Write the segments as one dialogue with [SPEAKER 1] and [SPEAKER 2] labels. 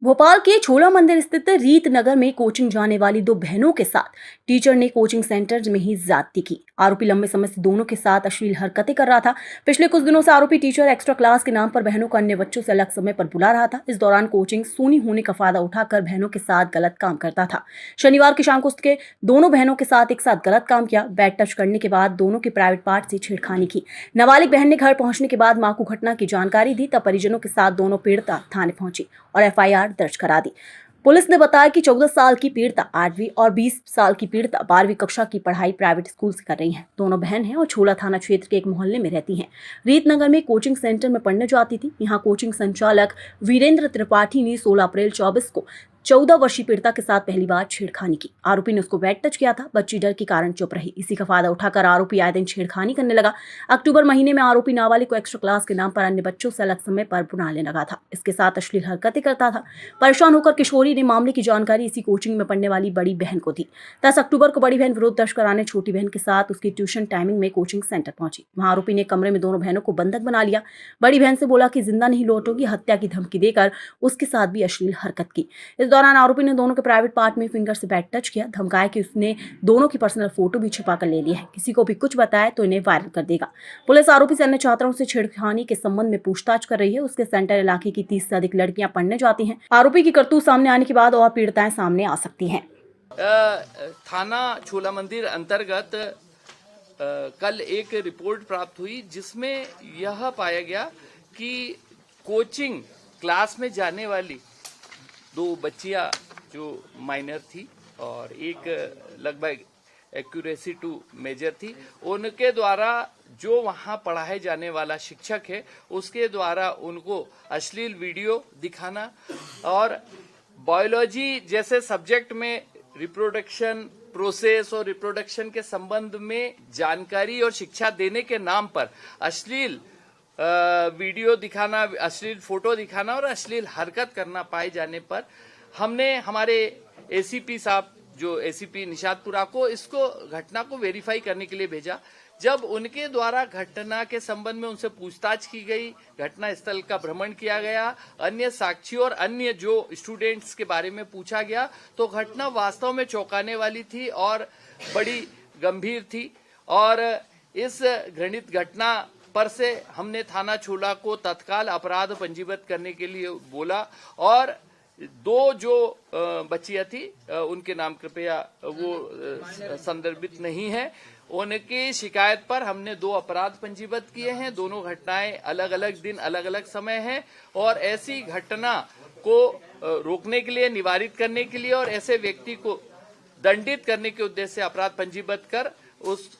[SPEAKER 1] भोपाल के छोला मंदिर स्थित रीत नगर में कोचिंग जाने वाली दो बहनों के साथ टीचर ने कोचिंग सेंटर में ही ज्यादती की। आरोपी लंबे समय से दोनों के साथ अश्लील हरकतें कर रहा था। पिछले कुछ दिनों से आरोपी टीचर एक्स्ट्रा क्लास के नाम पर बहनों को अन्य बच्चों से अलग समय पर बुला रहा था। इस दौरान कोचिंग सूनी होने का फायदा उठाकर बहनों के साथ गलत काम करता था। शनिवार की शाम को उसके दोनों बहनों के साथ एक साथ गलत काम किया। बैड टच करने के बाद दोनों के प्राइवेट पार्ट से छेड़खानी की। नाबालिग बहन ने घर पहुंचने के बाद मां को घटना की जानकारी दी। तब परिजनों के साथ दोनों पीड़िता थाने पहुंची और एफआईआर दर्ज करा दी। पुलिस ने बताया कि 14 साल की पीड़िता 8वीं और 20 साल की पीड़िता 12वीं कक्षा की पढ़ाई प्राइवेट स्कूल से कर रही हैं। दोनों बहन हैं और छोला थाना क्षेत्र के एक मोहल्ले में रहती हैं। रीतनगर में कोचिंग सेंटर में पढ़ने जाती थी। यहां कोचिंग संचालक वीरेंद्र त्रिपाठी ने 16 अप्रैल 24 को 14 वर्षीय पीड़िता के साथ पहली बार छेड़खानी की। आरोपी ने उसको बैड टच किया था। बच्ची डर के कारण चुप रही। इसी का फायदा उठाकर आरोपी आए दिन छेड़खानी करने लगा। अक्टूबर महीने में आरोपी नाबालिग को एक्स्ट्रा क्लास के नाम पर अन्य बच्चों से अलग समय पर बुलाने लगा था। इसके साथ अश्लील हरकतें करता था। परेशान होकर किशोरी ने मामले की जानकारी इसी कोचिंग में पढ़ने वाली बड़ी बहन को दी। 10 अक्टूबर को बड़ी बहन विरोध दर्ज कराने छोटी बहन के साथ उसकी ट्यूशन टाइमिंग में कोचिंग सेंटर पहुंची। वहां आरोपी ने कमरे में दोनों बहनों को बंधक बना लिया। बड़ी बहन से बोला कि जिंदा नहीं लौटोगी, हत्या की धमकी देकर उसके साथ भी अश्लील हरकत की। इस दौरान आरोपी ने दोनों के प्राइवेट पार्ट में फिंगर से बैड टच किया। धमकाया कि उसने दोनों की पर्सनल फोटो भी छिपा कर ले ली है। किसी को भी कुछ बताए तो इन्हें वायरल कर देगा। पुलिस आरोपी से अन्य छात्राओं से छेड़खानी के संबंध में पूछताछ कर रही है। उसके सेंटर इलाके की 30 से अधिक लड़कियां पढ़ने जाती हैं। आरोपी की करतूत सामने आने के बाद और पीड़िताएं सामने आ सकती हैं।
[SPEAKER 2] थाना छोला मंदिर अंतर्गत कल एक रिपोर्ट प्राप्त हुई जिसमें यह पाया गया कि कोचिंग क्लास में जाने वाली दो बच्चियां जो माइनर थी और एक लगभग एक्यूरेसी टू मेजर थी, उनके द्वारा जो वहां पढ़ाए जाने वाला शिक्षक है उसके द्वारा उनको अश्लील वीडियो दिखाना और बायोलॉजी जैसे सब्जेक्ट में रिप्रोडक्शन प्रोसेस और रिप्रोडक्शन के संबंध में जानकारी और शिक्षा देने के नाम पर अश्लील वीडियो दिखाना, अश्लील फोटो दिखाना और अश्लील हरकत करना पाए जाने पर हमने हमारे एसीपी साहब जो एसीपी निशादपुरा को इसको घटना को वेरीफाई करने के लिए भेजा। जब उनके द्वारा घटना के संबंध में उनसे पूछताछ की गई, घटना स्थल का भ्रमण किया गया, अन्य साक्षियों और अन्य जो स्टूडेंट्स के बारे में पूछा गया, तो घटना वास्तव में चौंकाने वाली थी और बड़ी गंभीर थी। और इस घृणित घटना पर से हमने थाना छोला को तत्काल अपराध पंजीबद्ध करने के लिए बोला और दो जो बच्चियां थी उनके नाम कृपया वो संदर्भित नहीं है, उनकी शिकायत पर हमने 2 अपराध पंजीबद्ध किए हैं। दोनों घटनाएं अलग अलग दिन अलग अलग समय हैं और ऐसी घटना को रोकने के लिए, निवारित करने के लिए और ऐसे व्यक्ति को दंडित करने के उद्देश्य से अपराध पंजीबद्ध कर उस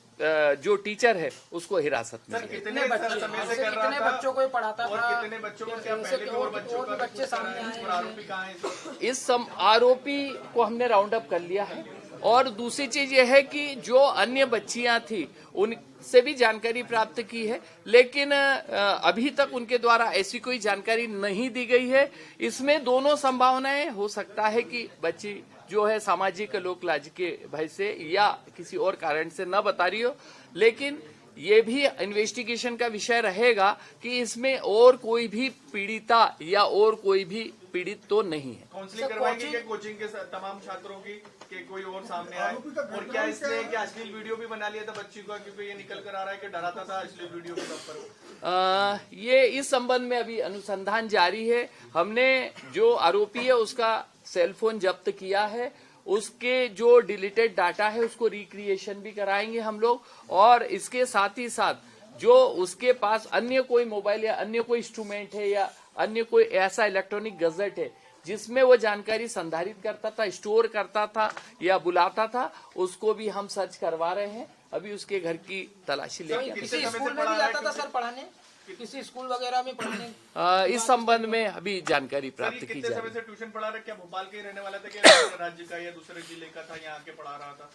[SPEAKER 2] जो टीचर है उसको हिरासत में।
[SPEAKER 3] कितने बच्चों को पढ़ाता था और कितने बच्चों को, क्या पहले भी और बच्चों का बच्चे सामने आए? आरोपी कहाँ है?
[SPEAKER 2] इस आरोपी को हमने राउंड अप कर लिया है और दूसरी चीज यह है कि जो अन्य बच्चियां थी उनसे भी जानकारी प्राप्त की है, लेकिन अभी तक उनके द्वारा ऐसी कोई जानकारी नहीं दी गई है। इसमें दोनों संभावनाएं हो सकता है कि बच्ची जो है सामाजिक लोक लाज के भय से या किसी और कारण से न बता रही हो, लेकिन ये भी इन्वेस्टिगेशन का विषय रहेगा कि इसमें और कोई भी पीड़िता या और कोई भी पीड़ित तो नहीं है।
[SPEAKER 3] काउंसलिंग करवाएंगे क्या कोचिंग के तमाम छात्रों की कि कोई और सामने आए? और क्या इसने कि अश्लील वीडियो भी बना लिया था बच्ची का, क्योंकि ये निकल कर आ रहा है कि डराता था अश्लील वीडियो के पर?
[SPEAKER 2] ये इस संबंध में अभी अनुसंधान जारी है। हमने जो आरोपी है उसका सेलफोन जब्त किया है, उसके जो डिलीटेड डाटा है उसको रिक्रिएशन भी कराएंगे हम लोग और इसके साथ ही साथ जो उसके पास अन्य कोई मोबाइल या अन्य कोई इंस्ट्रूमेंट है या अन्य कोई ऐसा इलेक्ट्रॉनिक गैजेट है जिसमें वो जानकारी संधारित करता था, स्टोर करता था या बुलाता था, उसको भी हम सर्च करवा रहे हैं। अभी उसके घर की तलाशी लेके
[SPEAKER 4] किसी स्कूल में भी आता था सर पढ़ाने, किसी स्कूल वगैरह में पढ़ाने?
[SPEAKER 2] इस संबंध में अभी जानकारी प्राप्त की
[SPEAKER 3] कितने
[SPEAKER 2] जाए।
[SPEAKER 3] समय से ट्यूशन पढ़ा रहा? क्या भोपाल के रहने वाला था कि राज्य का या दूसरे जिले का था, यहाँ के पढ़ा रहा था?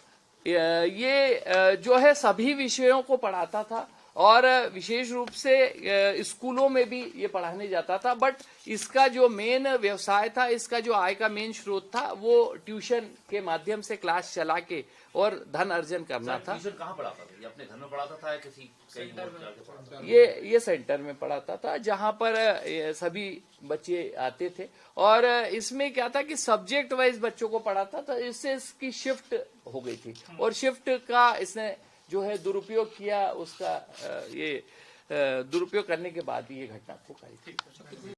[SPEAKER 2] ये जो है सभी विषयों को पढ़ाता था और विशेष रूप से स्कूलों में भी ये पढ़ाने जाता था। बट इसका जो मेन व्यवसाय था, इसका जो आय का मेन स्रोत था, वो ट्यूशन के माध्यम से क्लास चला के और धन अर्जन करना था।
[SPEAKER 5] ट्यूशन कहाँ पढ़ाता था? ये अपने घर में पढ़ाता था या किसी कहीं और जाके पढ़ाता था?
[SPEAKER 2] ये सेंटर में पढ़ाता था, जहां पर सभी बच्चे आते थे। और इसमें क्या था कि सब्जेक्ट वाइज बच्चों को पढ़ाता था, इससे इसकी शिफ्ट हो गई थी और शिफ्ट का इसने जो है दुरुपयोग किया। उसका ये दुरुपयोग करने के बाद ही ये घटना को कही थी।